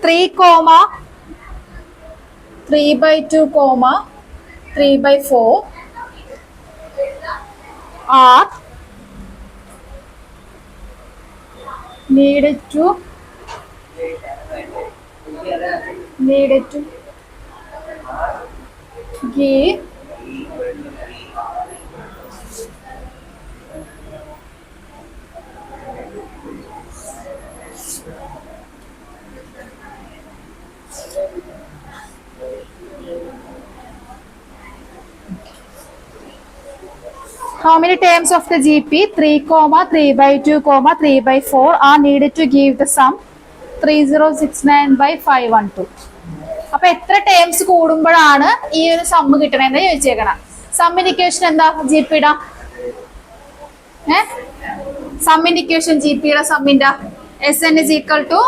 3, 3/2, 3/4 are needed to give how many terms of the GP? 3, 3/2, 3/4 are needed to give the sum 3069/512. അപ്പൊ എത്ര terms കൂടുമ്പോഴാണ് ഈ ഒരു sum കിട്ടണെന്ന് ചോദിച്ചേക്കണം. സമ്മിന്റെ equation എന്താ ജിപിയുടെ? സമ്മിന്റെ equation ജിപിയുടെ സമ്മിന്റെ SN is equal to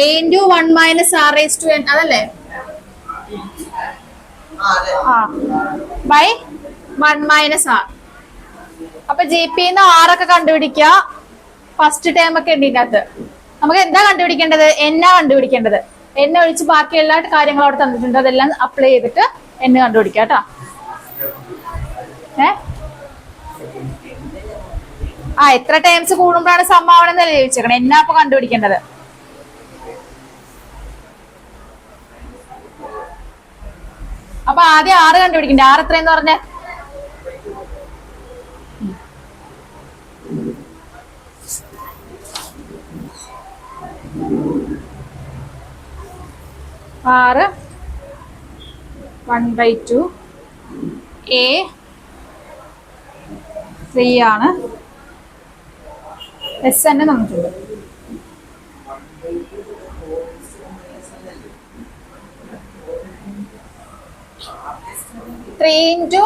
A into 1 minus R raised to N, അതല്ലേ? By 1 minus R. അപ്പൊ GP R ഒക്കെ കണ്ടുപിടിക്കുക. ഫസ്റ്റ് ടേം ഒക്കെ ഉണ്ട് ഇതിനകത്ത്. നമുക്ക് എന്താ കണ്ടുപിടിക്കേണ്ടത്? എന്നാ കണ്ടുപിടിക്കേണ്ടത്. എന്നെ ഒഴിച്ച് ബാക്കി എല്ലാ കാര്യങ്ങളും അവിടെ തന്നിട്ടുണ്ട്. അതെല്ലാം അപ്ലൈ ചെയ്തിട്ട് എന്നെ കണ്ടുപിടിക്കുക കേട്ടോ. എത്ര ടൈംസ് കൂടുമ്പോഴാണ് സമ്മാവനം എന്നല്ലേ ചോദിച്ചേക്കണം. എന്നാ അപ്പൊ കണ്ടുപിടിക്കേണ്ടത്? അപ്പൊ ആദ്യം 6 കണ്ടുപിടിക്കണ്ടേ? 6 എത്രയെന്ന് പറഞ്ഞേ? 6 1/2 A 3 ആണ്. S തന്നെ തന്നിട്ടുണ്ട്. Three into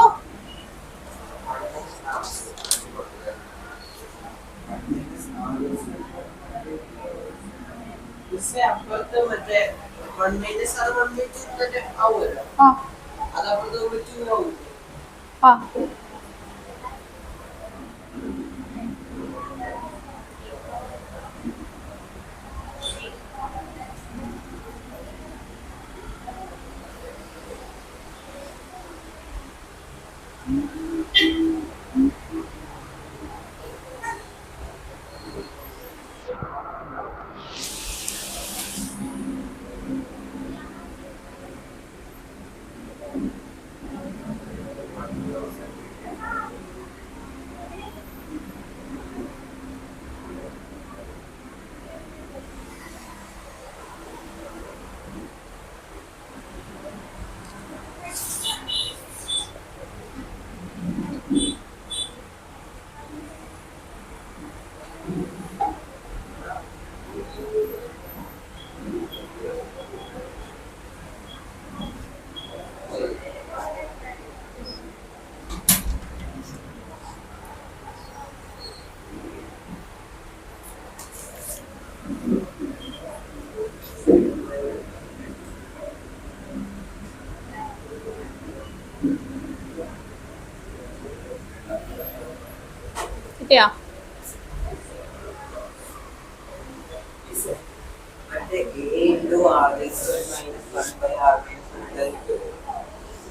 Yeah.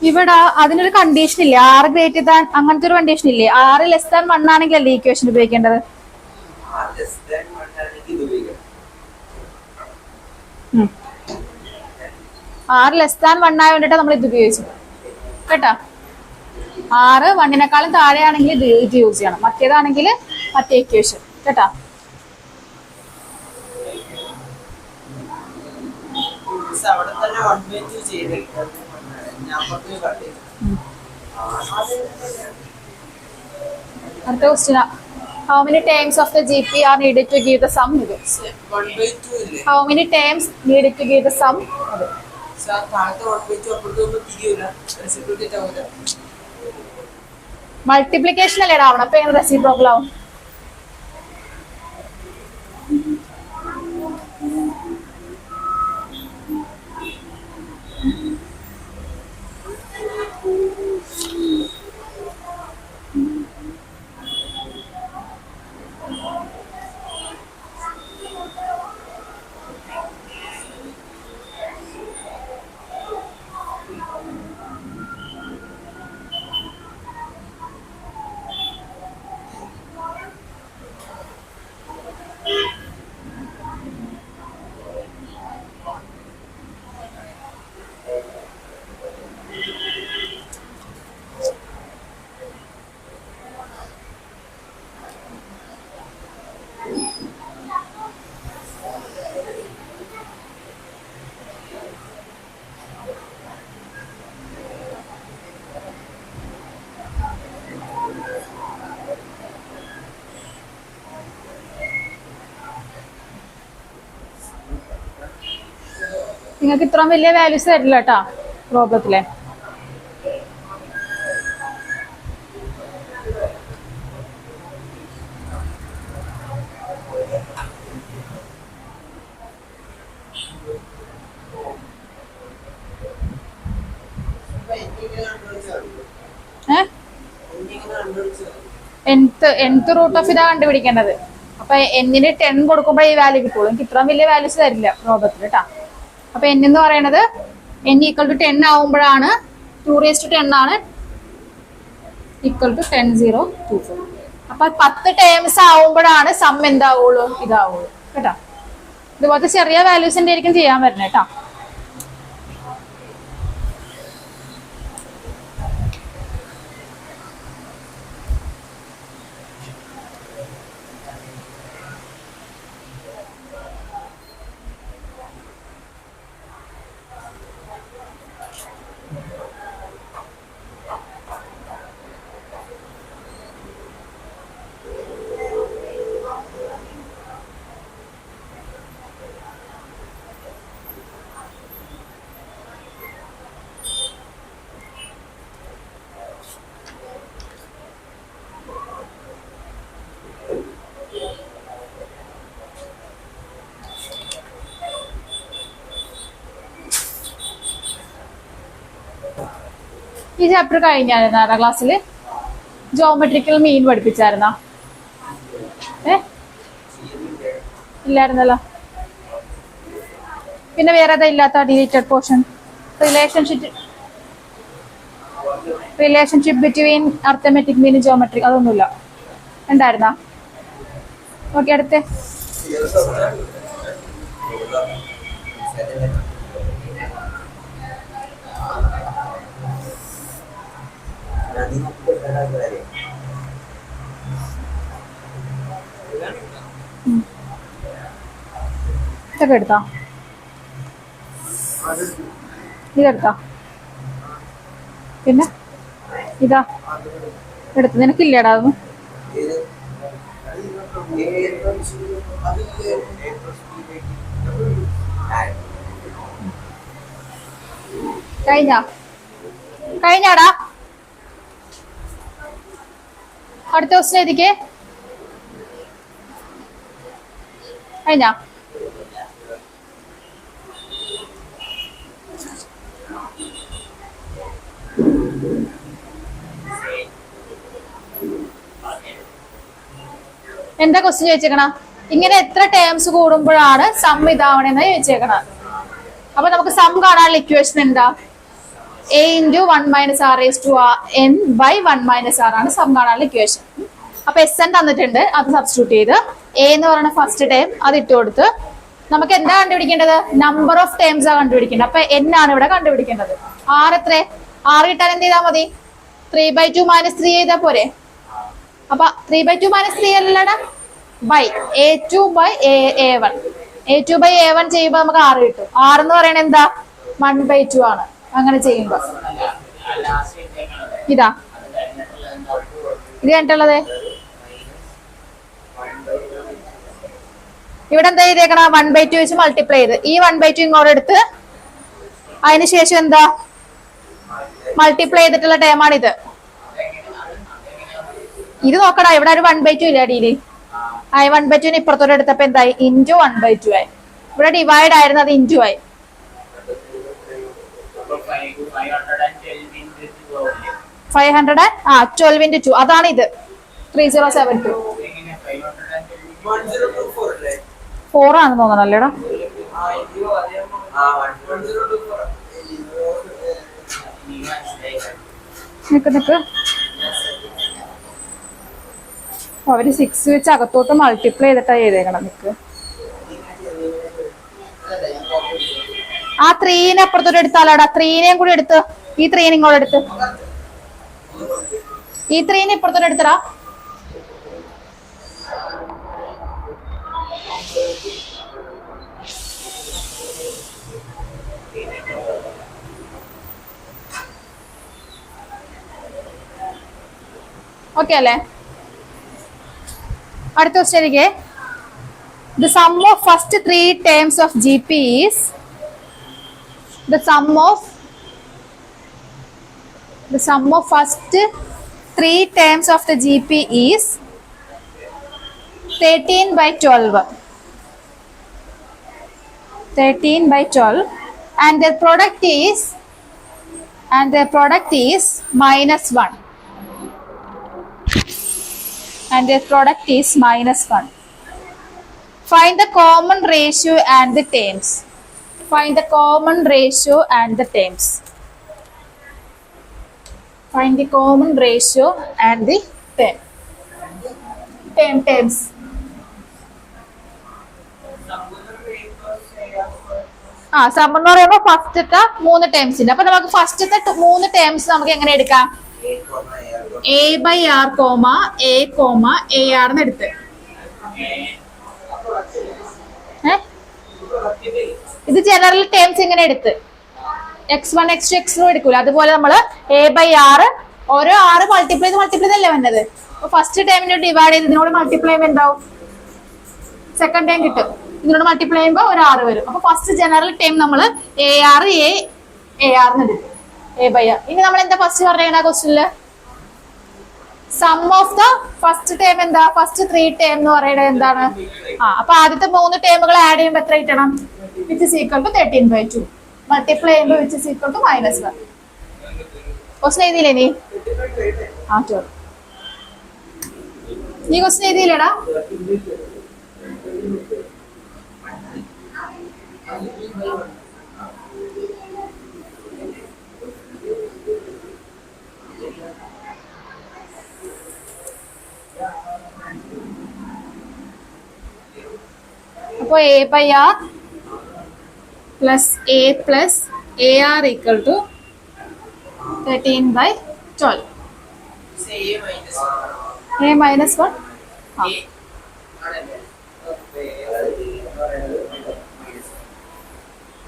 ഇവിടെ അതിനൊരു കണ്ടീഷൻ ഇല്ലേ? 6 ഗ്രേറ്റർ ദാൻ അങ്ങനത്തെ ഒരു കണ്ടീഷൻ ഇല്ലേ? 6 ലെസ് ദാൻ 1 ആണെങ്കിലല്ലേ ഇക്വേഷൻ ഉപയോഗിക്കേണ്ടത്? 6 ലെസ് ദാൻ 1 ആയ വേണ്ടിട്ടാ നമ്മൾ ഇത് ഉപയോഗിച്ചത് കേട്ടോ. 6 1-നേക്കാളും താഴെയാണെങ്കിൽ ഇത് യൂസ് ചെയ്യണം. മറ്റേതാണെങ്കിൽ മറ്റേ ഇക്വേഷൻ കേട്ടോ. അടുത്ത question. How many terms of the GP are needed to give the sum? 1/2. How many terms needed to give the sum? Multiplication അല്ലേ ആവണം. അപ്പൊ എങ്ങനെ റെസിപ്രോക്കൽ ആവും? നിങ്ങൾക്ക് ഇത്രയും വലിയ വാല്യൂസ് തരില്ല കേട്ടാ പ്രോബ്ലത്തിലെ. nth റൂട്ട് ഓഫ് ഇതാ കണ്ടുപിടിക്കേണ്ടത്. അപ്പൊ എന്നിന് 10 കൊടുക്കുമ്പോൾ ഈ വാല്യൂ കിട്ടുള്ളൂ. എനിക്ക് ഇത്രയും വലിയ വാല്യൂസ് തരില്ല പ്രോബ്ലത്തിൽ കേട്ടാ. അപ്പൊ n എന്ന് പറയുന്നത് n ഈക്വൽ ടു 10 ആവുമ്പോഴാണ് 2⁻10 ആണ് ഈക്വൽ ടു 10,024. അപ്പൊ 10 ടേംസ് ആവുമ്പോഴാണ് സം എന്താവുള്ളൂ, ഇതാവുള്ളൂ കേട്ടോ. ഇതുപോലത്തെ ചെറിയ വാല്യൂസിന്റെ ആയിരിക്കും ചെയ്യാൻ വരുന്നത് കേട്ടോ. ഈ ചാപ്റ്റർ കഴിഞ്ഞായിരുന്നു 6ാം ക്ലാസ്സിൽ ജോമെട്രിക്കൽ മീൻ പഠിപ്പിച്ചായിരുന്നോ? ഇല്ലായിരുന്നല്ലോ. പിന്നെ വേറെ ഏതാ ഇല്ലാത്ത deleted portion? Relationship between arithmetic മീൻ ജോമെട്രിക് അതൊന്നുമില്ല. ഉണ്ടായിരുന്നോ? ഓക്കെ, അടുത്തേ. ഇതൊക്കെ എടുത്താ? ഇതെടുത്താ? പിന്നെ ഇതാ എടുത്ത് നിനക്കില്ലേടാ അതൊന്നും? കഴിഞ്ഞാടാ? അടുത്ത ക്വസ്റ്റ്യൻ എഴുതിക്കേ. കഴിഞ്ഞാ? എന്താ ക്വസ്റ്റ്യൻ ചോദിച്ചേക്കണ? ഇങ്ങനെ എത്ര ടേംസ് കൂടുമ്പോഴാണ് സം ഇതാവണെന്ന് ചോദിച്ചേക്കണ. അപ്പൊ നമുക്ക് സം കാണാനുള്ള ഇക്വേഷൻ എന്താ? a into 1 minus r raised to n by 1 minus r ആണ് സം കാണാനുള്ള ഇക്വേഷൻ. അപ്പൊ Sn തന്നിട്ടുണ്ട്, അത് സബ്സ്റ്റിറ്റ്യൂട്ട് ചെയ്ത് a എന്ന് പറയുന്ന ഫസ്റ്റ് ടേം അത് ഇട്ട് കൊടുത്ത് നമുക്ക് എന്താ കണ്ടുപിടിക്കേണ്ടത്? നമ്പർ ഓഫ് ടേംസ് ആ കണ്ടുപിടിക്കേണ്ടത്. അപ്പൊ n ആണ് ഇവിടെ കണ്ടുപിടിക്കേണ്ടത്. r എത്ര? r കിട്ടാൻ എന്ത് ചെയ്താൽ മതി? 3/2 - 3 ചെയ്താ പോരെ? അപ്പൊ 3/2 - 3 അല്ലടാ, by a2 by a1. a2 by a1 ചെയ്യുമ്പോ നമുക്ക് r കിട്ടും. r എന്ന് പറയുന്നത് എന്താ? 1/2 ആണ്. അങ്ങനെ ചെയ്യുമ്പോ ഇതാ ഇത് കണ്ടുള്ളത്. ഇവിടെ എന്താ ചെയ്തേക്കണ? 1/2 വെച്ച് മൾട്ടിപ്ലൈ ചെയ്ത് ഈ 1/2 ഇങ്ങോട്ട് എടുത്ത് അതിനുശേഷം എന്താ മൾട്ടിപ്ലൈ ചെയ്തിട്ടുള്ള ടേമാണ് ഇത്. ഇത് നോക്കടാ, ഇവിടെ ഒരു 1/2 ഇല്ല അടിയില്. 1/2 ഇപ്പുറത്തോടെ എടുത്തപ്പോ എന്തായി? ഇൻറ്റു 1/2 ആയി. ഇവിടെ ഡിവൈഡ് ആയിരുന്നു, അത് ഇൻറ്റു ആയി. 512 into 2 അതാണ് ഇത്. 3072 4 ആണെന്ന് തോന്നണം അല്ലേടാ? നിക്ക് അവര് 6 വെച്ച് അകത്തോട്ട് മൾട്ടിപ്ലൈ ചെയ്തിട്ടാ ചെയ്തേക്കണം. നിക്ക്, ആ 3നെ അപ്പുറത്തോട്ട് എടുത്താലാടാ. 3നെയും കൂടി എടുത്ത് ഈ 3നെ ഇങ്ങോട്ട് എടുത്ത് ഈ 3നെ ഇപ്പുറത്തോട്ട് എടുത്തടാ. ഓക്കെ അല്ലേ? അടുത്ത ക്വസ്റ്റ്യൻ ഇരിക്കെ, the sum of first three terms of GP is the sum of first three terms of the GP is 13/12 and their product is -1 Find the common ratio and the terms. Find the common ratio and the terms. Find the common ratio and the terms. Sum എന്ന് പറയുമ്പോൾ ഫസ്റ്റത്തെ 3 ടേംസിന്റെ. അപ്പൊ നമുക്ക് ഫസ്റ്റത്തെ 3 terms നമുക്ക് എങ്ങനെ എടുക്കാം? A/R, A/AR എന്ന് എടുത്ത് ഇത് ജനറൽ ടേംസ് ഇങ്ങനെ എടുത്ത് x1 x2 x2 എടുക്കൂല. അതുപോലെ നമ്മള് A/R ഓരോ R മൾട്ടിപ്ലൈ അല്ലേ വന്നത്. അപ്പൊ ഫസ്റ്റ് ടൈമിനോട് ഡിവൈഡ് ചെയ്ത് ഇതിനോട് മൾട്ടിപ്ലൈ ചെയ്യുമ്പോൾ എന്താവും? സെക്കൻഡ് ടൈം കിട്ടും. ഇതിനോട് മൾട്ടിപ്ലൈ ചെയ്യുമ്പോൾ ഒരു R വരും. അപ്പൊ ഫസ്റ്റ് ജനറൽ ടൈം നമ്മള് AR എന്ന് എടുക്കും. A/R. ഇനി നമ്മൾ എന്താ ഫസ്റ്റ് പറയുന്ന ക്വസ്റ്റ്യനില് sum of the first term എന്താ? ഫസ്റ്റ് 3 ടേം എന്ന് പറയുന്നത് എന്താണ്? അപ്പൊ ആദ്യത്തെ 3 ടേമുകൾ ആഡ് ചെയ്യുമ്പോൾ എത്ര കിട്ടണം? which is equal to 13/2. Multiply ചെയ്യുമ്പോൾ which is equal to -1. Question എഴുതിയില്ലേ നീ? നീ ക്വസ്റ്റ്യൻ എഴുതിയില്ലേടാ? അപ്പൊ A/R plus A plus AR equal to 13/12. A minus 1.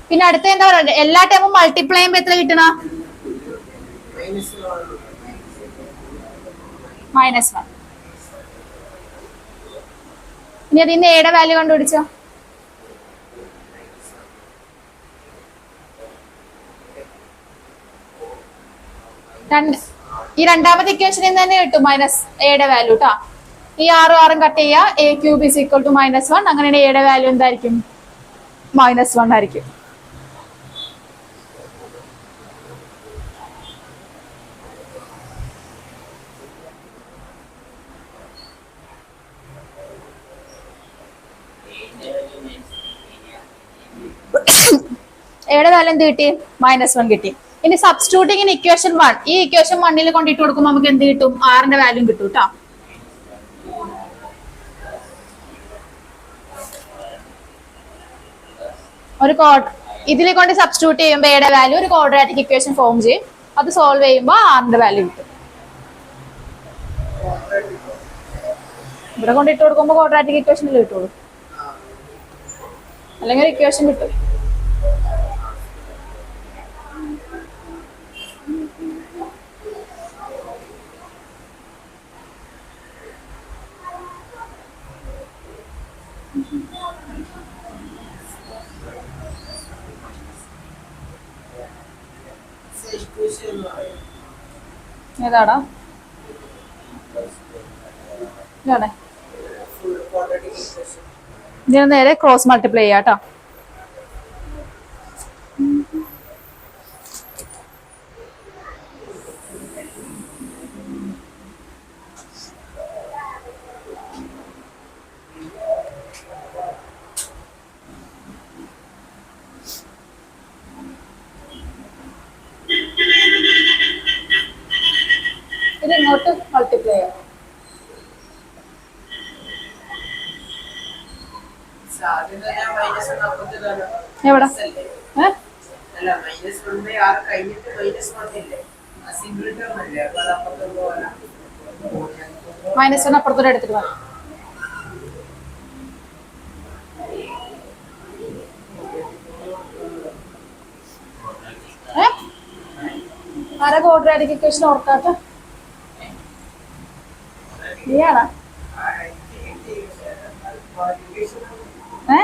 പിന്നെ അടുത്ത എന്താ പറയുക? എല്ലാ ടൈമും മൾട്ടിപ്ലൈ ചെയ്യുമ്പോൾ എത്ര കിട്ടണ? -1. ഇനി അതിന് എയുടെ വാല്യൂ കണ്ടുപിടിച്ചോ. ഈ രണ്ടാമത്തെ ഇക്വേഷനിൽ തന്നെ കിട്ടും -എയുടെ വാല്യൂ ട്ടാ. ഈ 6 കട്ട് ചെയ്യുക. A³ is equal to -1. അങ്ങനെയാണ് എയുടെ വാല്യൂ എന്തായിരിക്കും? -1 ആയിരിക്കും. എയുടെ വാല്യൂ എന്ത് കിട്ടി? -1 കിട്ടി. ഇനി സബ്സ്റ്റിറ്റ്യൂട്ടിങ് ഇൻ ഇക്വേഷൻ 1. ഈ ഇക്വേഷൻ 1 കൊണ്ടിട്ട് കൊടുക്കുമ്പോൾ നമുക്ക് എന്ത് കിട്ടും? R-ന്റെ വാല്യൂ കിട്ടും കേട്ടോ. ഒരു ഇതിലെ കൊണ്ട് സബ്സ്റ്റിറ്റ്യൂട്ട് ചെയ്യുമ്പോൾ എയുടെ വാല്യൂ ഒരു ക്വാഡ്രാറ്റിക് ഇക്വേഷൻ ഫോം ചെയ്യും. അത് സോൾവ് ചെയ്യുമ്പോൾ R-ന്റെ വാല്യൂ കിട്ടും. ഇവിടെ കൊണ്ടിട്ട് കൊടുക്കുമ്പോൾ ക്വാഡ്രാറ്റിക് ഇക്വേഷനിൽ കിട്ടുള്ളൂ, അല്ലെങ്കിൽ ഒരു ഇക്വേഷൻ കിട്ടും. ഏതാടാ? ഇതിന് നേരെ ക്രോസ് മൾട്ടിപ്ലൈ ചെയ്യാട്ടോ. ഇത് ഇങ്ങോട്ട് മൾട്ടിപ്ലൈ ചെയ്യാം. എവിടെ? -1 അപ്പുറത്തോടെ എടുത്തിട്ട് വേണം. ആരാ ക്വാഡ്രാറ്റിക് ഇക്വേഷൻ ഓർക്കാത്ത? നീയാണോ? ഏ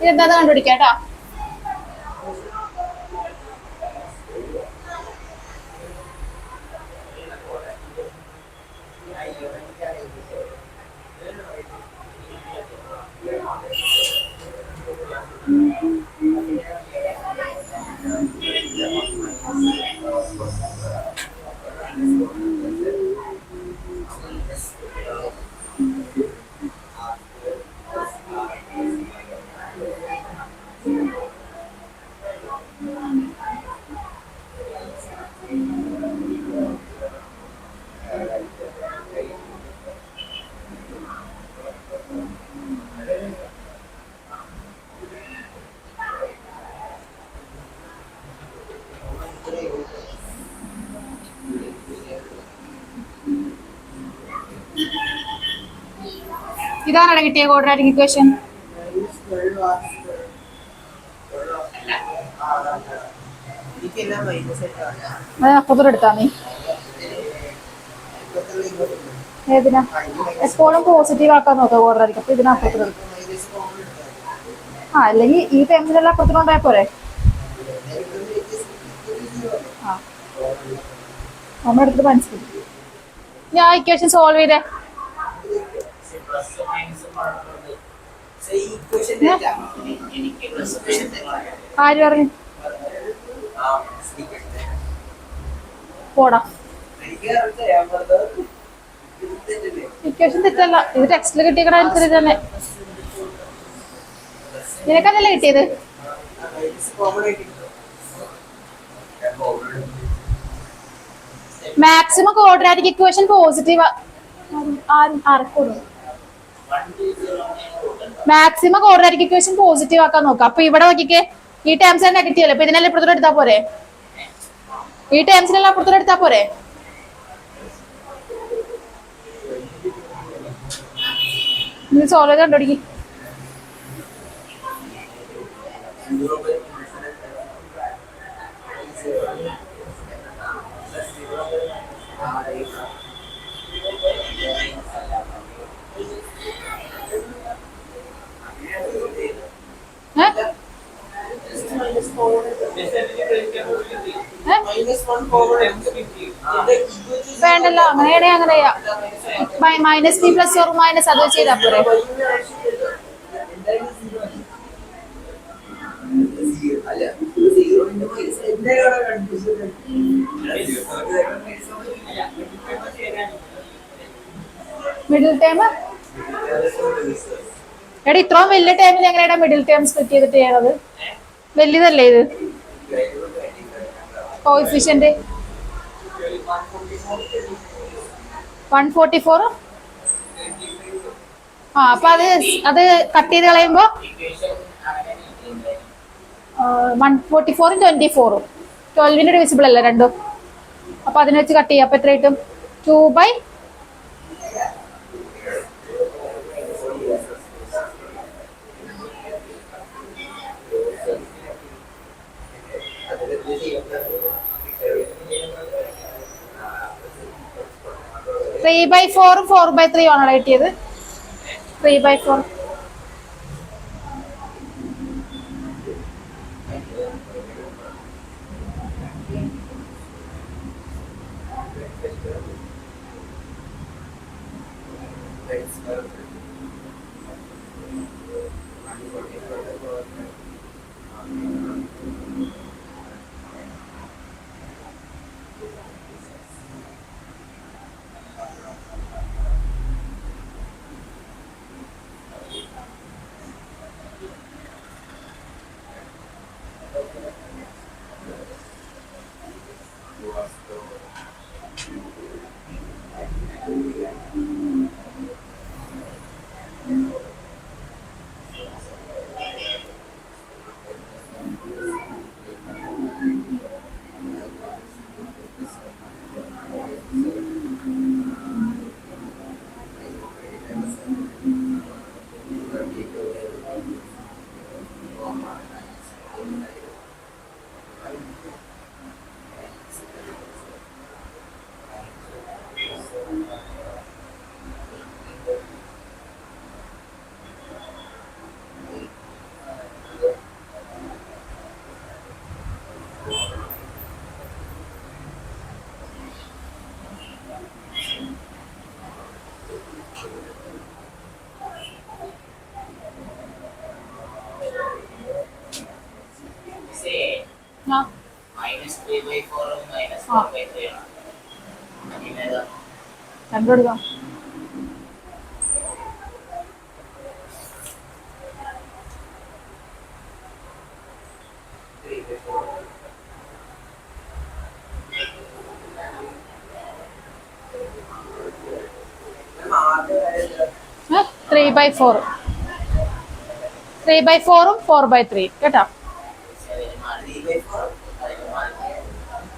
ഇതെന്താന്ന് കണ്ടുപിടിക്കാട്ടോ. ഇതാണ് കിട്ടിയ ക്വാഡ്രാറ്റിക് ഇക്വേഷൻ. അപ്പുറത്തോട്ട് എടുത്താ നീ. ഏതിനാ? എപ്പോഴും പോസിറ്റീവ് ആക്കാൻ നോക്കാം ക്വാഡ്രാറ്റിക്. അപ്പൊ ഇതിനപ്പുറത്തോട്ട് എടുക്കും. അല്ലെങ്കിൽ ഈ ടൈമിലെല്ലാം അപ്പുറത്തോണ്ടായ പോരെ. നമ്മൾ എടുത്തിട്ട് മനസ്സിലാക്കി. ഞാൻ ഇക്വേഷൻ സോൾവ് ചെയ്തേ. ആര് പറഞ്ഞു? പോടാ. ഇക്വേഷൻ തെറ്റല്ല. ഇത് ടെക്സ്റ്റിൽ കിട്ടിയ അനുസരിച്ച് തന്നെ. നിനക്കതല്ലേ കിട്ടിയത്? Maximum quadratic equation positive. Maximum quadratic equation positive ആക്കാൻ നോക്കാം. അപ്പൊ ഇവിടെ നോക്കിക്കേ, ഈ ടേംസ് നെഗറ്റീവ് അല്ലേ. അപ്പൊ ഇതിനെല്ലാം ഇപ്പുറത്തോട്ട് എടുത്താ പോരെ. ഈ ടേംസിനെല്ലാം അപ്പുറത്തോട്ട് എടുത്താ പോരെ. ഇത് സോൾവ് ചെയ്ത് കണ്ടുപിടിക്ക്. വേണ്ടല്ലോ, അങ്ങനെയാണെ അങ്ങനെ minus B plus or minus അത് ചെയ്താ പോരെ. മിഡിൽ ടേം എടാ, ഇത്രയും വലിയ ടേമിൽ എങ്ങനെയാ മിഡിൽ ടേം സ്പ്ലിറ്റ് ചെയ്തിട്ട് ചെയ്യണത്? വലിയതല്ലേ ഇത് കോഎഫിഷ്യന്റ്? 144. അപ്പൊ അത് കട്ട് ചെയ്ത് കളയുമ്പോ 144 24 12ന്റെ ഡിവിസിബിൾ അല്ലേ രണ്ടും. അപ്പൊ അതിനെ വെച്ച് കട്ട് ചെയ്യാം. അപ്പൊ എത്ര കിട്ടും? 2/. ത്രീ ബൈ 4 4/3 ആണോ കിട്ടിയത്? 3/4. കണ്ടുപിടിക്കാം. ത്രീ ബൈ ഫോർ 3/4 4/3 കേട്ടോ.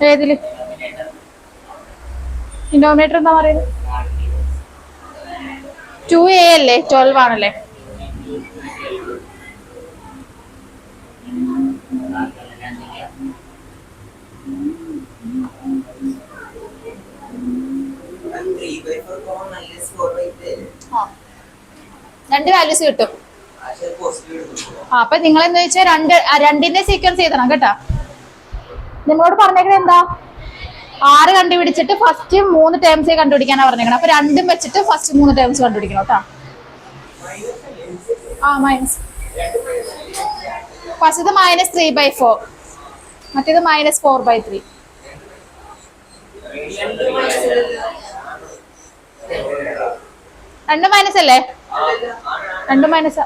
ഏതില് ഡിനോമിനേറ്റർ എന്താ പറയുന്നത്? 2a അല്ലേ 12 ആണല്ലേ? രണ്ട് വാല്യൂസ് കിട്ടും. അപ്പൊ നിങ്ങൾ എന്താ വെച്ചാൽ രണ്ടിന്റെ സീക്വൻസ് ചെയ്തണം കേട്ടോ. നിങ്ങളോട് പറഞ്ഞേക്കണത് എന്താ? 6 കണ്ടുപിടിച്ചിട്ട് ഫസ്റ്റ് 3 ടേംസ് കണ്ടുപിടിക്കാനാ പറഞ്ഞേക്കണം. അപ്പൊ രണ്ടും വെച്ചിട്ട് ഫസ്റ്റ് 3 ടേംസ് കണ്ടുപിടിക്കണം കേട്ടോ. മൈനസ് ഫസ്റ്റ് -3/4, മറ്റേത് -4/3. രണ്ട് മൈനസ് അല്ലേ? രണ്ട് മൈനസ്.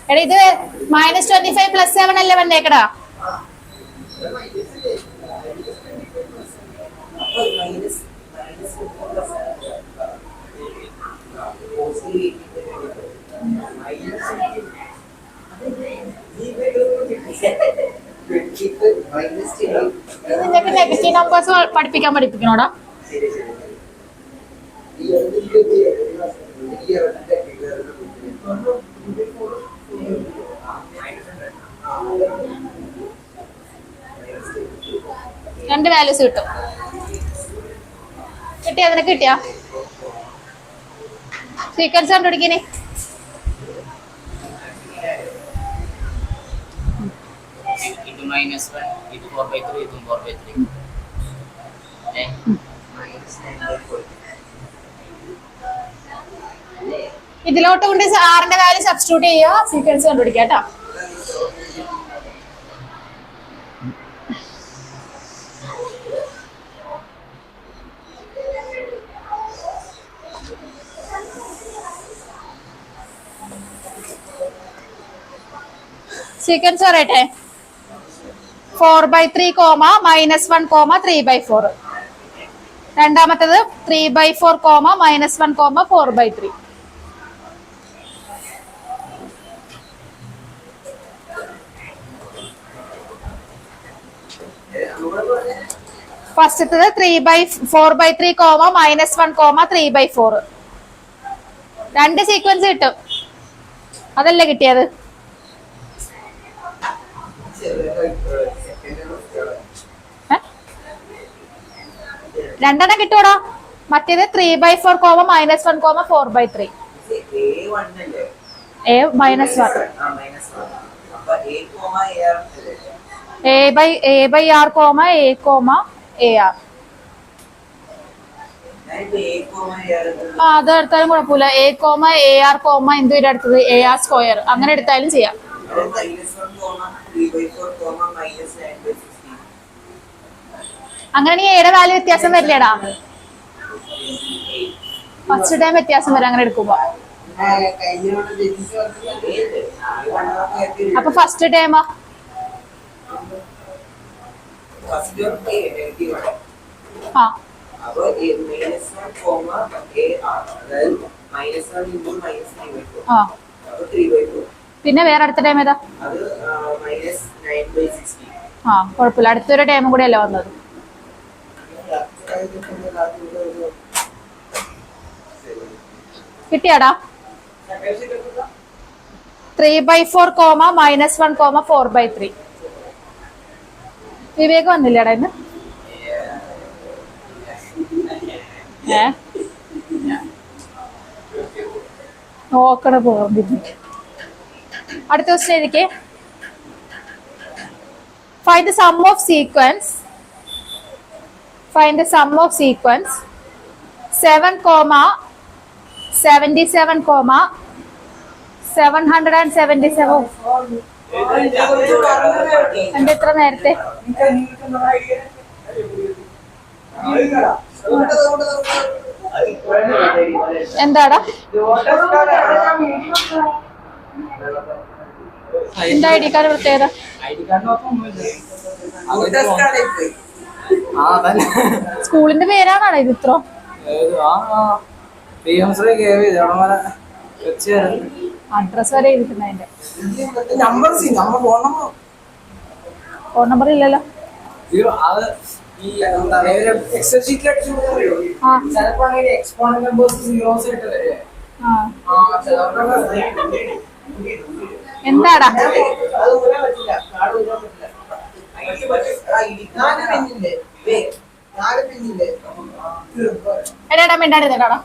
എടാ ഇത് -25 + 7 അല്ലേ വന്നേക്കടാ? നിനക്ക് നെഗറ്റീവ് നമ്പേഴ്സ് പഠിപ്പിക്കണോടാ? രണ്ട് വാല്യൂസ് കിട്ടും. കിട്ടിയാ? നിനക്ക് കിട്ടിയാ? സീക്വൻസ് കണ്ടുപിടിക്കണേ. ഇതിലോട്ട് കൊണ്ട് 6ന്റെ വാല്യൂ സബ്സ്റ്റിറ്റ്യൂട്ട് ചെയ്യുക, സീക്വൻസ് കണ്ടുപിടിക്കുക കേട്ടോ. സീക്വൻസ് പറയട്ടെ. 4/3, -1, 3/4. രണ്ടാമത്തേത് 3/4, -1, 4/3. ഫസ്റ്റത്തത് 4/3, -1, 3/4. രണ്ട് സീക്വൻസ് കിട്ടും. അതല്ലേ കിട്ടിയത്? രണ്ടെണ്ണം കിട്ടൂടാ. മറ്റേത് 3/4, -1, 4/3. a -1 a/r, a/ar. അത് എടുത്താലും കുഴപ്പമില്ല. a/ar, എന്ത് വരെ അടുത്തത് ar². അങ്ങനെ എടുത്താലും ചെയ്യാം. അങ്ങനെയാണെങ്കിൽ എയുടെ വാല്യൂ വ്യത്യാസം വരില്ലേടാ? ഫസ്റ്റ് ടൈം വ്യത്യാസം വരും അങ്ങനെ എടുക്കുമ്പോ. അപ്പൊ ഫസ്റ്റ് ടൈമാ പിന്നെ വേറെ അടുത്ത ടൈം ഏതാ? കുഴപ്പമില്ല. അടുത്തൊരു ടൈമും കൂടി അല്ലേ വന്നത്? കിട്ടിയാടാ? 3/4, -1, 4/3. വിവേക് വന്നില്ലേടാ ഇന്ന്? നോക്കണ പോകാം. അടുത്ത question എഴുതിക്കേ. Find the sum of sequence 7, 77, 777. എന്താ ഇത്ര നേരത്തെ? എന്താടാ എന്താ ഐ ഡി കാർഡ് പ്രത്യേകത? സ്കൂളിന്റെ പേരാണോ ഇത് ഇത്ര? അഡ്രസ് വരെ എഴുതിട്ടുണ്ട്. ഫോൺ നമ്പർ ഇല്ലല്ലോ. എന്താടാ എടാ മിണ്ടാടിടാ.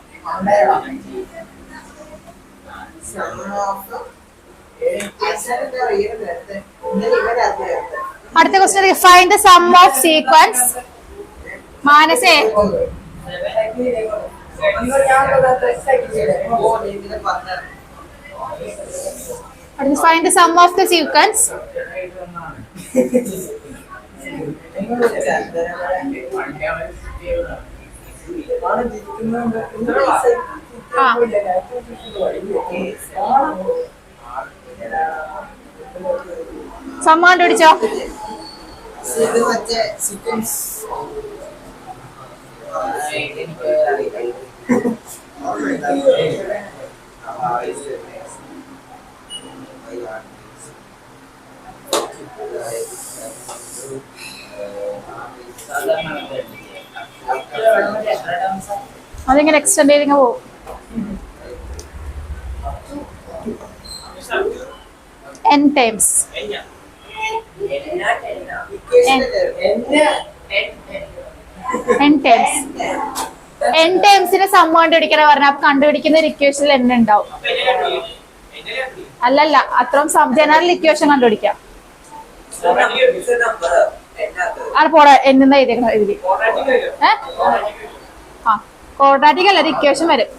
അടുത്ത question, find the sum of sequence. മാനസേ find the sum of the sequence. Sum കണ്ടുപിടിച്ചോ? അതിങ്ങനെ എക്സ്റ്റെൻഡ് ചെയ്തിങ്ങ് പോകും. n times n ടൈംസിന് സം കണ്ടുപിടിക്കണ പറഞ്ഞ കണ്ടുപിടിക്കുന്ന ഒരു ഇക്വേഷനിൽ n ഉണ്ടാവും. അല്ലല്ല, അത്രയും ജനറൽ ഇക്വേഷൻ കണ്ടുപിടിക്കാം. അത് പോടാ എന്നാ എഴുതിയേക്കണം ഇതില്. ക്വാഡ്രാറ്റിക് അല്ല, ഒരു ഇക്വേഷൻ വരും.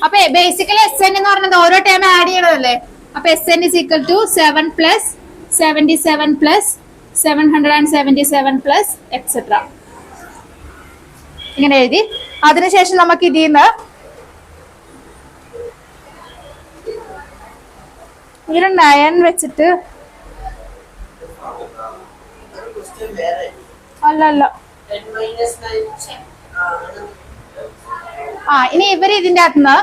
അപ്പൊ ബേസിക്കലി എസ് എൻ എന്ന് പറഞ്ഞത് ഓരോ ടൈം ആഡ് ചെയ്യണമല്ലേ. അപ്പൊ S N is equal to 7 + 77 + 777 + etcetera ഇങ്ങനെ എഴുതി. അതിനുശേഷം നമുക്ക് ഇതിന്ന് ഇങ്ങനെ 9 വെച്ചിട്ട് അല്ല ഇനി ഇവര് ഇതിന്റെ അകത്തുനിന്ന്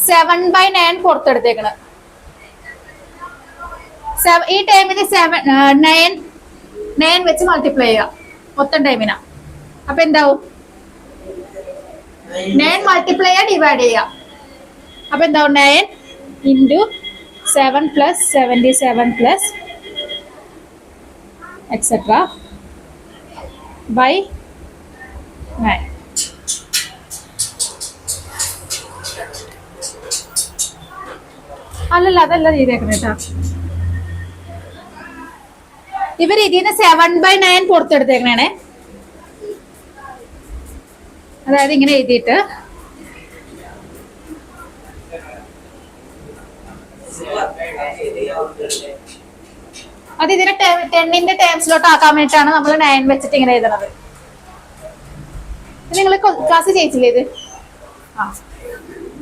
7/9 പുറത്തെടുത്തേക്കണ്. ഈ ടൈമിന് 9 വെച്ച് മൾട്ടിപ്ലൈ ചെയ്യുക മൊത്തം ടൈമിനാ. അപ്പൊ എന്താവും? 9 മൾട്ടിപ്ലൈ ചെയ്യുക, ഡിവൈഡ് ചെയ്യുക. അപ്പൊ എന്താവും? 9 × 7 + 77 + എക്സെട്ര / 9. അല്ലല്ല, അതല്ല ചെയ്തേക്കണേ കേട്ടോ. ഇവർ ഇതിന് 7/9 പുറത്തെടുത്തേക്കണേ. അതായത് ഇങ്ങനെ എഴുതിയിട്ട് അത് ഇതിനെ 10ന്റെ ടേംസിലോട്ട് ആക്കാൻ വേണ്ടിയിട്ടാണ് നമ്മൾ 9 വെച്ചിട്ട് ഇങ്ങനെ എഴുതണത്. നിങ്ങൾ ക്ലാസ് ചെയ്യിച്ചില്ലേ ഇത്?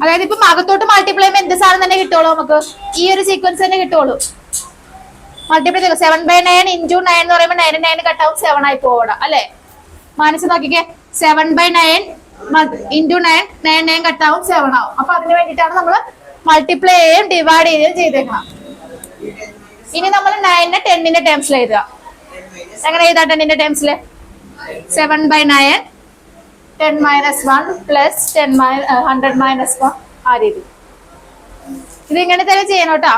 അതായത് ഇപ്പൊ അകത്തോട്ട് മൾട്ടിപ്ലൈ ചെയ്യുമ്പോൾ എന്ത് സാധനം തന്നെ കിട്ടുള്ളൂ, നമുക്ക് ഈ ഒരു സീക്വൻസ് തന്നെ കിട്ടുള്ളൂ. മൾട്ടിപ്ലൈ ചെയ്യുക 7/9 × 9 എന്ന് പറയുമ്പോൾ 9 കട്ടാവും, 7 ആയി പോവണം അല്ലെ? മനസ്സിൽ നോക്കിക്കേ, 7/9 × 9 കട്ടാവും, 7 ആവും. അപ്പൊ അതിന് വേണ്ടിയിട്ടാണ് നമ്മൾ മൾട്ടിപ്ലൈ ചെയ്യുകയും ഡിവൈഡ് ചെയ്യുകയും ചെയ്തേക്കണം. ഇനി നമ്മൾ 9നെ 10ന്റെ ടേംസിൽ എഴുതുക. എങ്ങനെ എഴുതാ 10ന്റെ ടേംസില്? 7/9 10 - 1 + 100 - 1 ആ രീതി. ഇത് ഇങ്ങനെ തന്നെ ചെയ്യണം കേട്ടോ.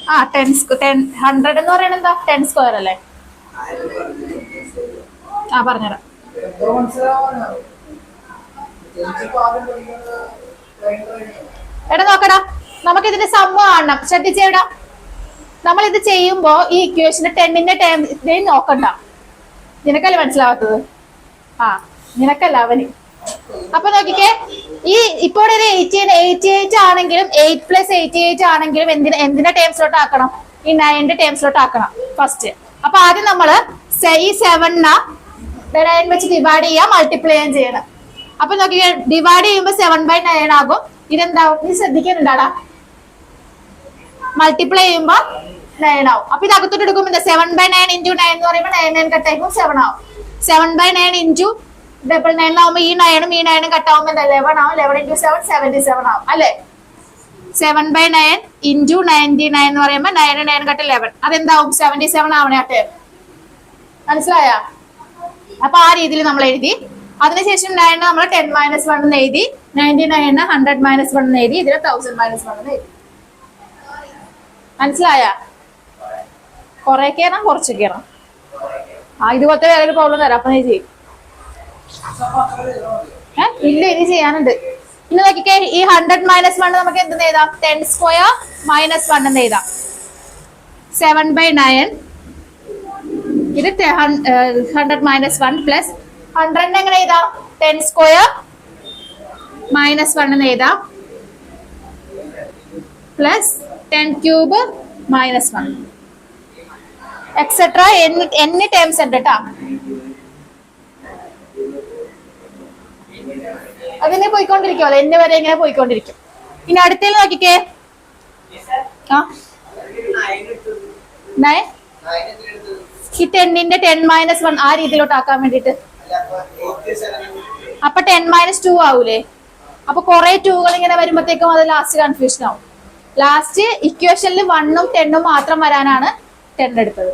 ആ 100 എന്ന് പറയുന്നത് എന്താ? 10² അല്ലേ? പറഞ്ഞുതരാം. എടാ നോക്കടാ, നമുക്ക് ഇതിന്റെ സമ്മ കാണണം. ശ്രദ്ധിച്ചേടാ, നമ്മൾ ഇത് ചെയ്യുമ്പോ ഈ ഇക്വേഷന് 10ന്റെ ടേം നോക്കണ്ട. നിനക്കല്ലേ മനസ്സിലാവാത്തത്? ആ, നിനക്കല്ല, അവന്. അപ്പൊ നോക്കിക്കേ, ഈ ഇപ്പോൾ ഒരു 88 ആണെങ്കിലും 8+88 ആണെങ്കിലും എന്തിന്റെ ടേംസിലോട്ട് ആക്കണം? ഈ 9ന്റെ ടേംസിലോട്ട് ആക്കണം ഫസ്റ്റ്. അപ്പൊ ആദ്യം നമ്മള് ഈ 7നെ 9 വെച്ച് ഡിവൈഡ് ചെയ്യാം, മൾട്ടിപ്ലൈ ചെയ്യണം. അപ്പൊ നോക്കിക്കേ, ഡിവൈഡ് ചെയ്യുമ്പോ 7/9 ആകും. ഇതെന്താവും? നീ ശ്രദ്ധിക്കുന്നുണ്ടാടാ? മൾട്ടിപ്ലൈ ചെയ്യുമ്പോ 9 ആവും. അപ്പൊ ഇത് അകത്തോട്ട് എടുക്കുമ്പോ 7/9 × 9 എന്ന് പറയുമ്പോ 9 കട്ടാകുമ്പോൾ 7 ആവും. 7/9 × 9 ആവുമ്പോ ഈ 9ഉം ഈ 9ഉം കട്ടാവുമ്പോ 11 ആവും. 11 × 7 77 ആവും അല്ലെ? 7/9 × 99 എന്ന് പറയുമ്പോ 9 കട്ട് 11. അതെന്താവും? 77 ആവണേ ആട്ടെ. മനസ്സിലായ? അപ്പൊ ആ രീതിയിൽ നമ്മൾ എഴുതി. അതിനുശേഷം 9 നമ്മൾ 10 - 1 എന്ന് എഴുതി, 99 100 - 1 എന്ന് എഴുതി, ഇതിൽ 1000 - 1 എന്ന് എഴുതി. മനസ്സിലായ? കൊറേ കയറാം, കുറച്ച് കയറാം. ഇതുപോലത്തെ വേറെ പ്രോബ്ലം തരാം, അപ്പൊ നീ ചെയ്യും. ഇല്ല, ഇനി ചെയ്യാനുണ്ട്. ഇനി നോക്കിക്കേ, ഈ 100 - 1 നമുക്ക് എന്തെന്ന് എഴുതാം? 10² - 1 എന്ന് എഴുതാം. 7/9 ഇത് 100 - 1 പ്ലസ് 100 എങ്ങനെ എഴുതാം? 10² - 1 എന്ന് എഴുതാം, പ്ലസ് 10³ - 1 എക്സെട്ര. n ടേംസ് ഉണ്ട് കേട്ടാ. അതിനെ പോയിക്കൊണ്ടിരിക്കുമല്ലോ, n വരെ ഇങ്ങനെ പോയിക്കൊണ്ടിരിക്കും. ഇനി അടുത്തേൽ നോക്കിക്കേ, ഈ 10ന്റെ 10 - 1 ആ രീതിയിലോട്ട് ആക്കാൻ വേണ്ടിട്ട്. അപ്പൊ 10 - 2 ആവൂലേ? അപ്പൊ കുറെ 2കൾ ഇങ്ങനെ വരുമ്പോഴത്തേക്കും അത് ലാസ്റ്റ് കൺഫ്യൂഷൻ ആവും. ലാസ്റ്റ് ഇക്വേഷനിൽ 1ഉം 10ഉം മാത്രം വരാനാണ് 10 എടുത്തത്.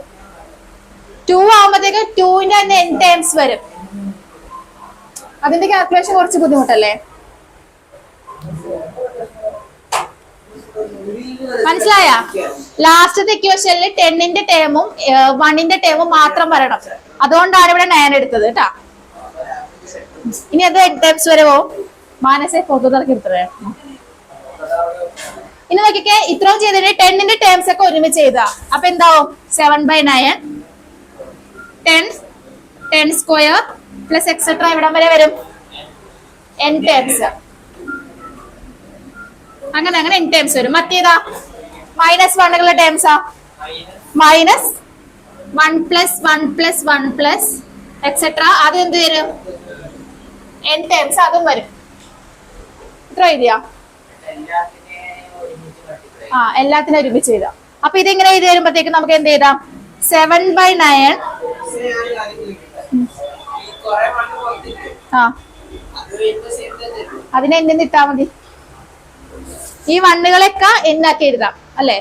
2 ആവുമ്പോഴത്തേക്ക് 2ന്റെ തന്നെ n ടേംസ് വരും. അതിന്റെ കാൽക്കുലേഷൻ കുറച്ച് ബുദ്ധിമുട്ടല്ലേ? മനസ്സിലായ? ലാസ്റ്റത്തെ ഇക്വേഷനിൽ 10ന്റെ ടേമും 1ന്റെ ടേമും മാത്രം വരണം. അതുകൊണ്ടാണ് ഇവിടെ 9 എടുത്തത് കേട്ടാ. ഇനി അത് n ടേംസ് വരെ പോവും. മാനസെ പൊതുതറക്കി എടുത്തത്. ഇനി നോക്കിക്കേ, ഇത്രയും ചെയ്തിട്ട് 10ന്റെ ടേംസ് ഒക്കെ ഒരുമിച്ച് ചെയ്താ അപ്പൊ എന്താവും? 7/9 10² പ്ലസ് എക്സെട്ര ഇവിടം വരെ വരും n ടേംസ്. അങ്ങനെ n ടേംസ് വരും. മറ്റേതാ? -1കളുടെ ടേംസാ? -1+1+1+ എക്സെട്ര. അത് എന്ത് വരും? n ടേംസ് അതും വരും. ഇത്ര എഴുതിയാ? എല്ലാത്തിനും ഒരുമിച്ച് ചെയ്താ. അപ്പൊ ഇതിങ്ങനെ എഴുതി വരുമ്പോഴത്തേക്ക് നമുക്ക് എന്ത് ചെയ്താം? 7/9 അതിനെ എന്നെ ഇട്ടാ മതി. ഈ 1കളൊക്കെ എന്നാക്കി എഴുതാം അല്ലെ?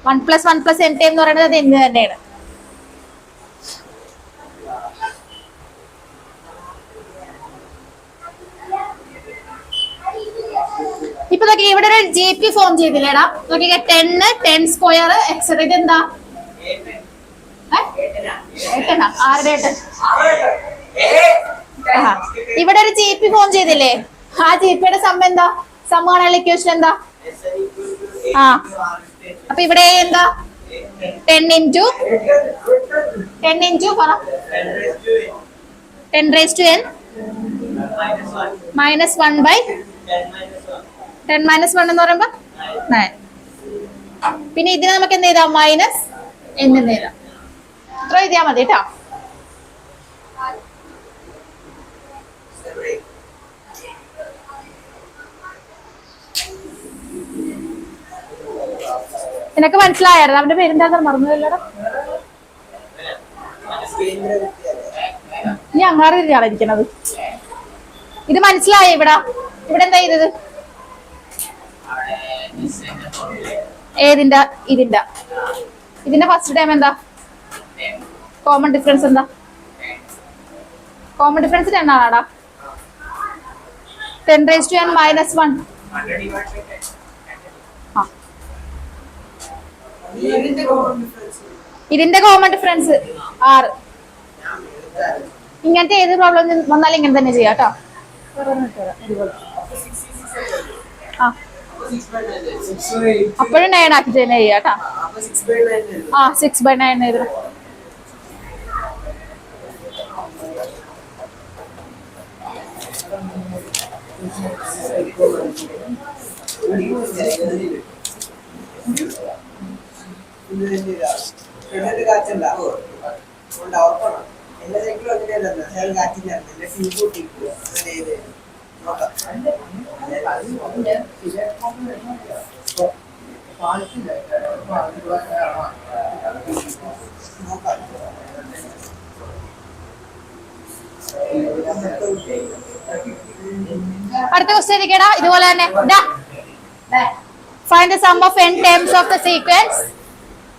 1+1+n ടൈം എന്ന് പറയുന്നത് അത് എന്ന് തന്നെയാണ്. ഇപ്പൊ നോക്കി, ഇവിടെ ഒരു GP ഫോം ചെയ്തില്ലേടാ? നോക്കിക്കേ, 10² എക്സെട്ര. ഇതെന്താ? ആരുടെ? ഇവിടെ ഒരു GP ഫോം ചെയ്തില്ലേ? ആ GPയുടെ സം എന്താ? സം കാണാനുള്ള ഇക്വേഷൻ എന്താ? അപ്പൊ ഇവിടെ എന്താ? 10 × 10 പറ 10⁻n -1/10 - 1 എന്ന് പറയുമ്പോ 9. പിന്നെ ഇതിനെ നമുക്ക് എന്ത് ചെയ്താം? മൈനസ് എന്ന് എഴുതാം. ഇത്ര എഴുതിയാ മതി കേട്ടോ. നിനക്ക് മനസ്സിലായിരുന്നു? അവന്റെ പേരെന്താ മറന്നുവല്ലോടാ? നീ അങ്ങാറ് തിരിച്ചാണ് ഇരിക്കണത്. ഇത് മനസ്സിലായോ? ഇവിടെ എന്താ ചെയ്തത്? ഏതിന്റെ? ഇതിന്റെ ഫസ്റ്റ് ടൈം എന്താ? കോമൺ ഡിഫറൻസ് എന്താ? Common difference 10 ആണാടാ. 10⁻n - 1. ഇതിന്റെ കോമൺ ഡിഫറൻസ് 6. ഇങ്ങനത്തെ ഏത് പ്രോബ്ലം വന്നാലും ഇങ്ങനെ തന്നെ ചെയ്യാം കേട്ടോ. അപ്പോഴും 9 ആക്കി തന്നെ ചെയ്യാട്ടാ. ആ 6/9 എഴുതണം. അടുത്ത ക്വസ്റ്റ്യൻ ഇരിക്കടാ ഇതുപോലെ തന്നെ. Find the sum of n terms of the sequence.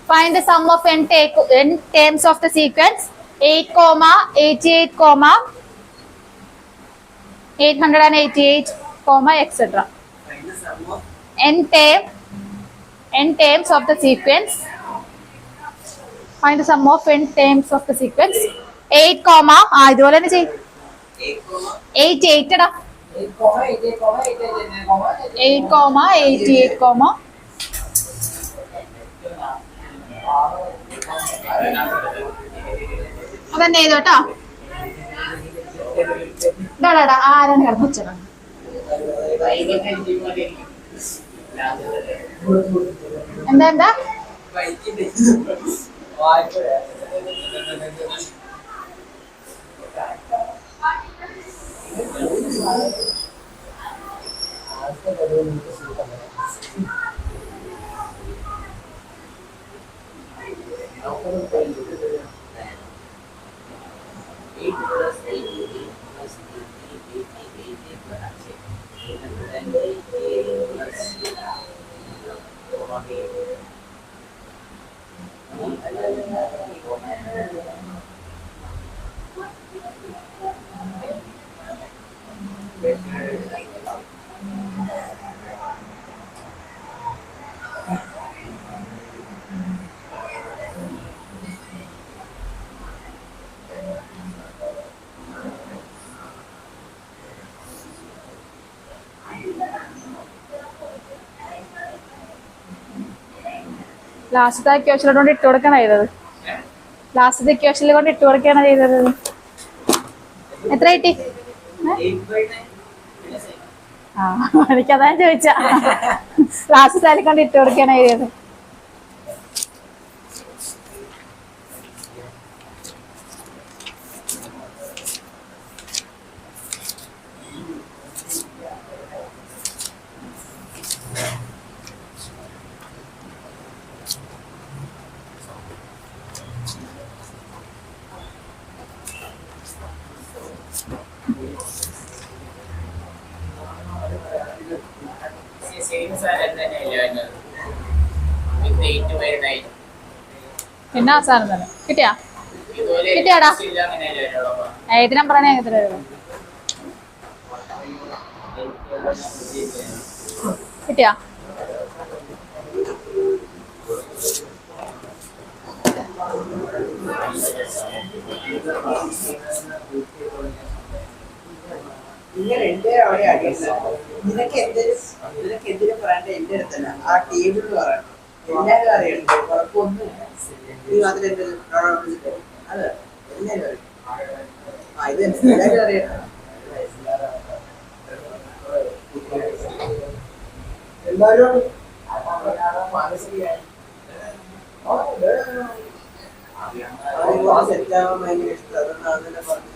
Find the sum of n terms of the sequence 8, 88, 888, etc. n terms of the sequence. Find the sum of n terms of the sequence 8, ഇതുപോലെ തന്നെ ചെയ്യും. 8, 8 ഇടാ. 8, 88, അതന്നെ ചെയ്തോട്ടോ. ഇടാടാ ആരാണ് കിടന്നു വെച്ചത്? എന്താ ലാസ്റ്റത്തെ ഇക്വേഷനിൽ കൊണ്ട് ഇട്ട് കൊടുക്കണം ചെയ്തത്. ലാസ്റ്റത്തെ ഇക്വേഷനിൽ കൊണ്ട് ഇട്ട് കൊടുക്കുകയാണ് ചെയ്തത്. എത്ര കിട്ടി? ആ എനിക്കതാ ചോദിച്ച. ലാസ്റ്റ് അതിൽ കൊണ്ട് ഇട്ട് കൊടുക്കുകയാണ് ചെയ്തത്. പിന്നെ അവസാനം തന്നെ കിട്ടിയാടാ. ഏത് നമ്പറാണ് എത്ര കിട്ടിയാ? നിനക്ക് എന്തിനും പറയണ്ട, എന്റെ അടുത്തല്ല ആ ടേബിളിൽ പറയണം. എല്ലാവരും അറിയണം, കുഴപ്പമൊന്നുമില്ല. നീ മാത്രം എന്ത് അത് എല്ലാവരും അറിയണം. ആ ഇത് എല്ലാവരും അറിയണം. എല്ലാവരും സെറ്റാവാൻ ഭയങ്കര ഇഷ്ടം. അതൊന്നും അങ്ങനെ പറഞ്ഞു.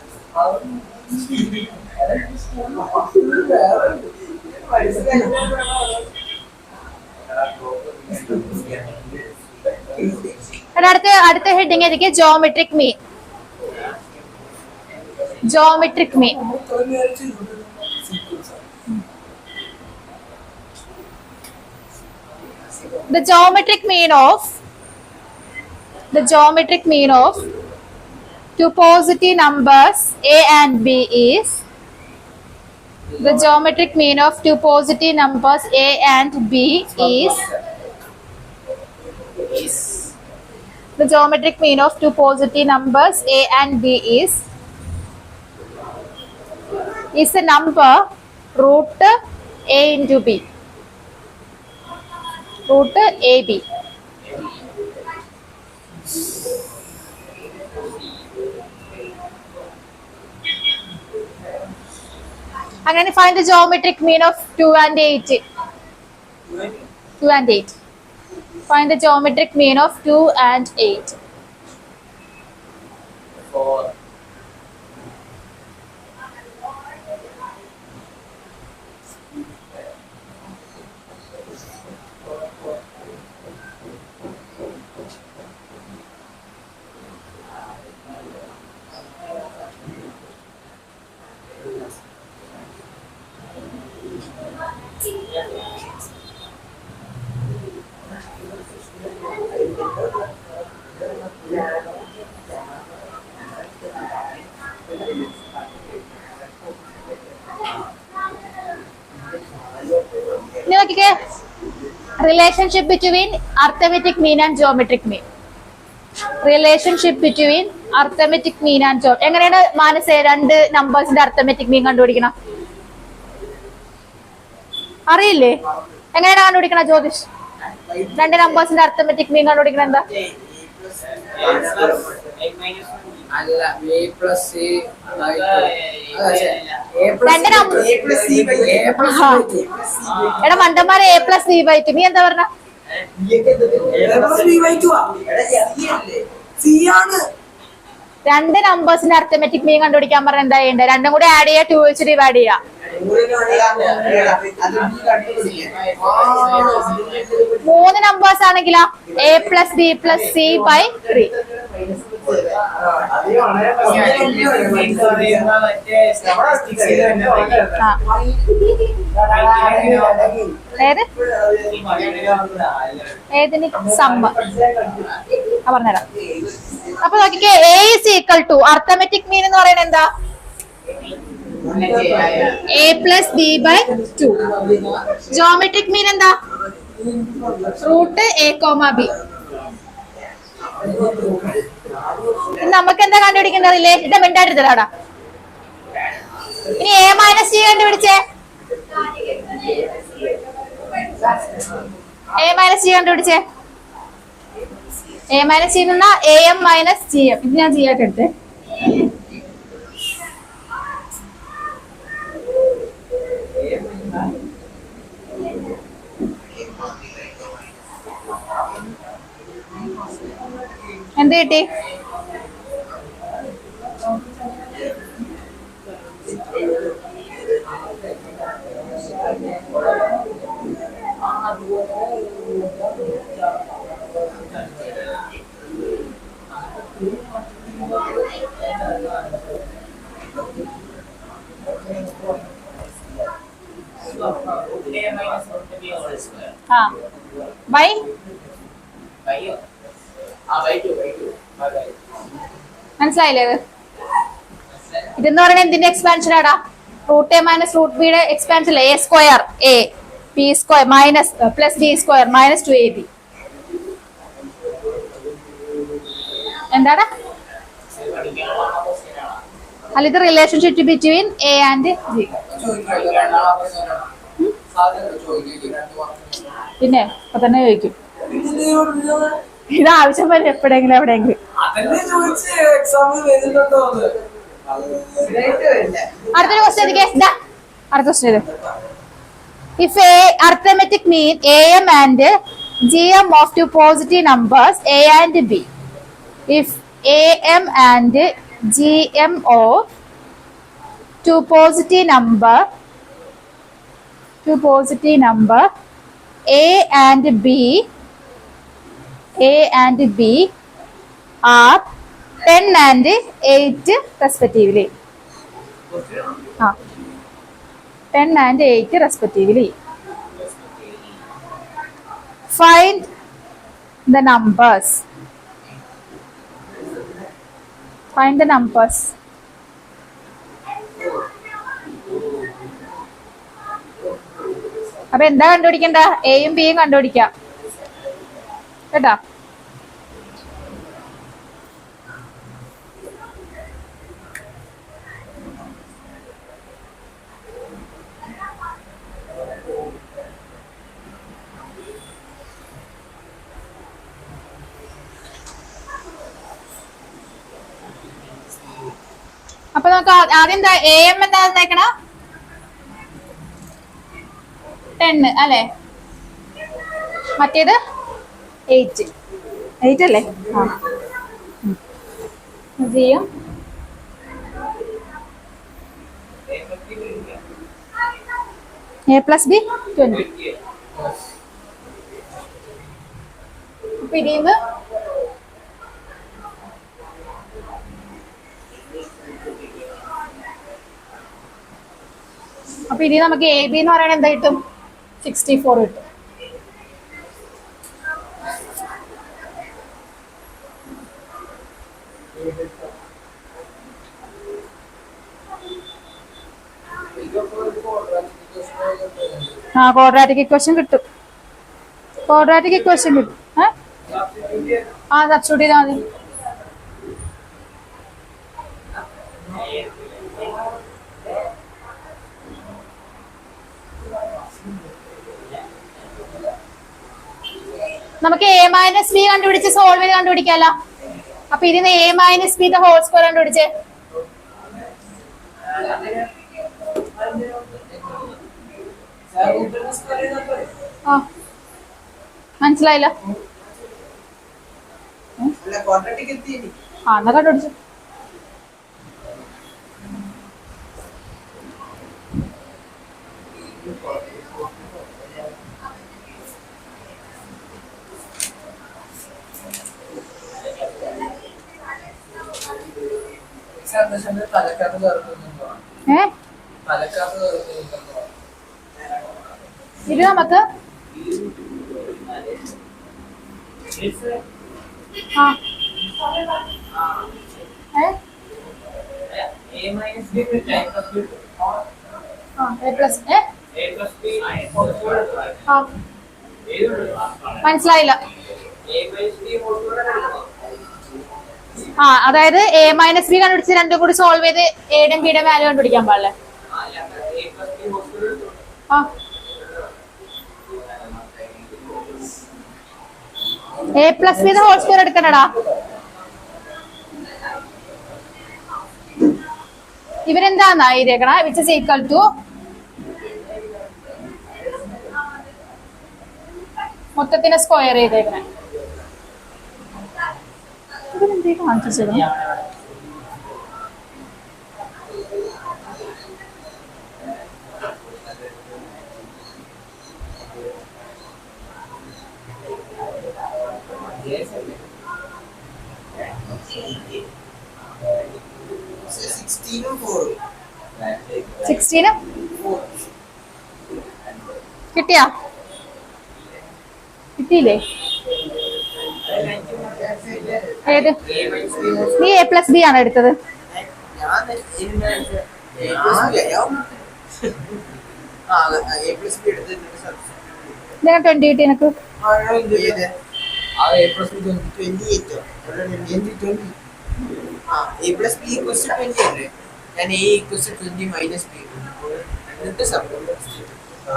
അടുത്ത ഹെഡിങ് ഏതൊക്കെ? Geometric mean. Geometric mean. The geometric mean of two positive numbers a and b is the geometric mean of two positive numbers a and b is the geometric mean of two positive numbers a and b is a number root a into b. Root A B. അങ്ങനെ find the geometric mean of 2 and 8. 2 and 8. Find the geometric mean of 2 and 8. 4. ഇനി നോക്കിക്കേ, relationship between arithmetic mean and geometric mean. Relationship between arithmetic mean and എങ്ങനെയാണ് മാനസേ രണ്ട് നമ്പേഴ്സിന്റെ arithmetic മീൻ കണ്ടുപിടിക്കണം? അറിയില്ലേ? എങ്ങനെയാണ് കണ്ടുപിടിക്കണം ജ്യോതിഷ്? രണ്ട് നമ്പേഴ്സിന്റെ അർത്ഥമെറ്റിക് മീൻ കണ്ടുപിടിക്കണം എന്താ? അല്ല, a plus c രണ്ട് നമ്പർ എടാ മണ്ടന്മാരെ A plus B by two. നീ എന്താ പറഞ്ഞ? രണ്ട് നമ്പേഴ്സിന്റെ അർത്ഥമെറ്റിക് മീൻ കണ്ടുപിടിക്കാൻ പറഞ്ഞ എന്താ ചെയ്യണ്ടേ? രണ്ടും കൂടി ആഡ് ചെയ്യാ, 2 വെച്ച് ഡിവൈഡ് ചെയ്യാ. 3 നമ്പേഴ്സ് ആണെങ്കിലോ A plus B plus C by 3. ഏത് ഏതിന് സമ്മ പറഞ്ഞുതരാം. അപ്പൊ നോക്കിക്കേ, A is equal to arithmetic mean എന്ന് പറയുന്നത് എന്താ? A plus B by 2. Geometric mean എന്താ? Root A comma B. നമുക്ക് എന്താ കണ്ടുപിടിക്കേണ്ട? റിലേഷൻ മിണ്ടായിട്ടിടാടാ. ഇനി എ മൈനസ് ജി കണ്ടുപിടിച്ചേ. എ മൈനസ് ജി കണ്ടുപിടിച്ചേ. എ മൈനസ് ജി എന്ന A M minus G M. ഇത് ഞാൻ ജി ആയിട്ട് എടുത്തേ. എന്ത് കിട്ടി? ആ ബൈ മനസ്സിലായില്ലേ? ഇതെന്ന് പറയുന്നത് എന്തിന്റെ എക്സ്പാൻഷൻ ആടാ? റൂട്ട് എ മൈനസ് റൂട്ട് ബിയുടെ എക്സ്പാൻഷൻ അല്ലേ? A square A B square minus plus B square minus 2ab. എന്താടാ? അല്ല, ഇത് relationship between A and G. പിന്നെ അപ്പൊ തന്നെ ചോദിക്കും. ഇത് ആവശ്യം വരും എപ്പോഴെങ്കിലും എവിടെയെങ്കിലും. അടുത്തൊരു ക്വസ്റ്റ്യൻ അടുത്ത question. If A arithmetic mean A M and G M of 2 positive numbers A and B. If A M and G M of 2 positive number A and B are 10 and 8 respectively. 10 and 8 respectively. Find the numbers. അപ്പൊ എന്താ കണ്ടുപിടിക്കണ്ട? എയും ബിയും കണ്ടുപിടിക്കാം കേട്ടാ. അപ്പൊ നമുക്ക് ആദ്യം എന്താ AM എന്താ തന്നേക്കണ 10 അല്ലെ, മറ്റേത് 8 അല്ലേ? ചെയ്യും A+B 20. അപ്പൊ ഇതിന്ന് നമുക്ക് AB എന്ന് പറയുന്നത് എന്താ കിട്ടും? 64 കിട്ടും. ക്വാഡ്രാറ്റിക് ഇക്വേഷൻ കിട്ടും. സബ്സ്റ്റിറ്റ്യൂട്ട് ചെയ്താൽ മതി. നമുക്ക് A-B കണ്ടുപിടിച്ച് സോൾവ് ചെയ്ത് കണ്ടുപിടിക്കാലോ. അപ്പൊ ഇതിന് A-B ഹോൾ സ്ക്വയർ കണ്ടുപിടിച്ചേ. മനസ്സിലായില്ല? എന്നാ കണ്ടുപിടിച്ചു. ഇത് നമുക്ക് മനസ്സിലായില്ല. അതായത് A-B കണ്ടുപിടിച്ച് രണ്ടും കൂടി സോൾവ് ചെയ്ത് എയുടെയും ബിയുടെ വാല്യൂ കണ്ടുപിടിക്കാൻ പാടില്ലേ? A+B ഹോൾ സ്ക്വയർ എടുക്കണടാ. ഇവരെന്താന്നാ എഴുതിയേക്കണ? വിച്ച് ഇസ് ഈക്വൽ ടു മൊത്തത്തിന് സ്ക്വയർ ചെയ്തേക്കണേ. ഇവരെന്തേ കാണിച്ചത്? കിട്ടിയാ? കിട്ടിയില്ലേ? ഏത്? നീ A+B ആണോ എടുത്തത്? ഞാൻ 20 കിട്ടി എനക്ക്.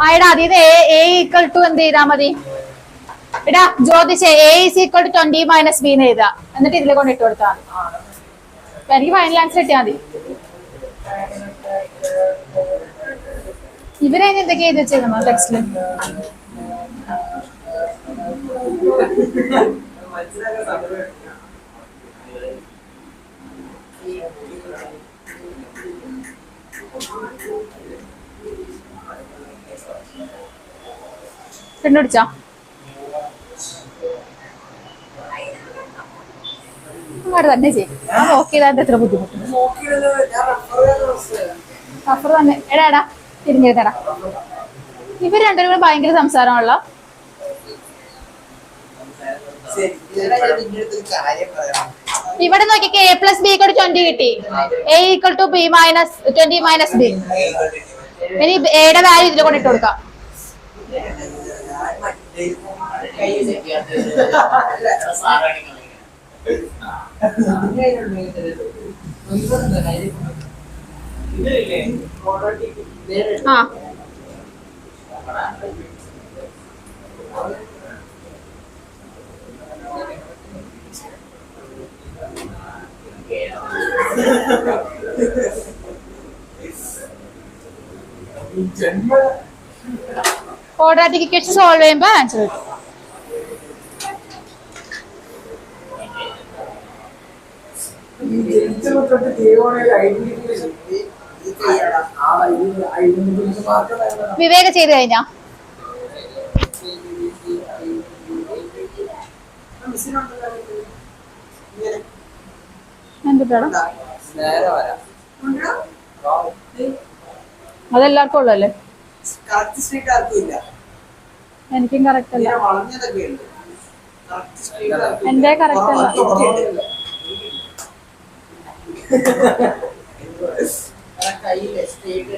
ആയിടാ അതിന് A=2 എന്ത് ചെയ്താ മതി? എടാ ജ്യോതിഷ A=20 - B എന്ന് എഴുതാ. എന്നിട്ട് ഇതിലെ കൊണ്ട് ഇട്ട് കൊടുത്താ എനിക്ക് ഫൈനൽ ആൻസർ കിട്ടിയാ മതി. ഇവരെ എന്തൊക്കെ എഴുതി വെച്ചേക്കുന്നോ ടെക്സ്റ്റില്? കണ്ടുപിടിച്ചാ? അങ്ങോട്ട് തന്നെ ചെയ്യും. നോക്കി ചെയ്താൽ എത്ര ബുദ്ധിമുട്ട്. റഫർ തന്നെ. എടാ തിരിഞ്ഞെഴുതടാ. ഇവർ രണ്ടുപേരും കൂടെ ഭയങ്കര സംസാരമാണല്ലോ. ഇവിടെ നോക്കിക്കേ A+B = 20 കിട്ടി. A=B - 20 - B. ഇനി എയുടെ വാല്യൂ ഇതിൽ കൊണ്ട് ഇട്ട് കൊടുക്കാം. ക്വാഡ്രാറ്റിക് ഇക്വേഷൻ സോൾവ് ചെയ്യുമ്പോൾ ആൻസർ കിട്ടും. വിവേക ചെയ്ത് കഴിഞ്ഞാ എന്തുട്ടാണ് നേരെ വരാം. അതെല്ലാവർക്കും ഉള്ളല്ലേ? കറക്റ്റ് സ്ട്രീറ്റ് ആർക്കും ഇല്ല. എനിക്കും കറക്റ്റ് അല്ല. ഇങ്ങനെ വളഞ്ഞതൊക്കെ ഉണ്ട്. കറക്റ്റ് സ്ട്രീറ്റ് ആർക്കും ഇല്ല. എന്റെ കറക്റ്റ് അല്ല. കയ്യിലെ സ്ട്രീറ്റ്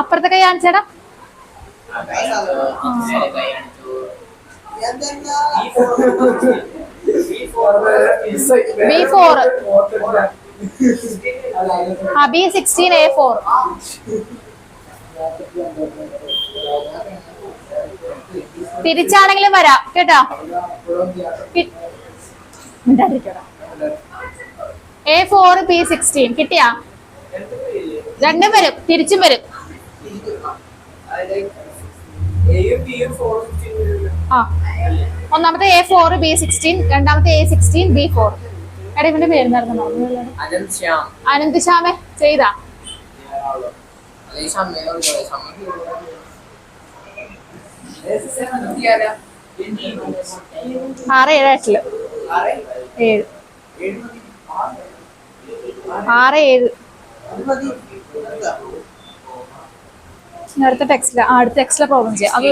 അപ്പുറത്തെ കൈ കാണിച്ചേടാ. നേരെ കൈ കാണിച്ചു. B4 ആ B16 A4 തിരിച്ചാണെങ്കിലും വരാം കേട്ടോ. A4 B16 കിട്ടിയാ? രണ്ടും വരും, തിരിച്ചും വരും. ആ ഒന്നാമത്തെ A4 B16, രണ്ടാമത്തെ A16 B4. എടാ ഇവന്റെ പേരുന്നായിരുന്നു അനന്ത് ശ്യാം. അനന്ത് ശ്യാമേ ചെയ്താ? അല്ലെ സമയം 6 7 8 7 6 7 അടുത്ത ടെക്സ്റ്റില് പ്രോബ്ലം ചെയ്യാം അത്.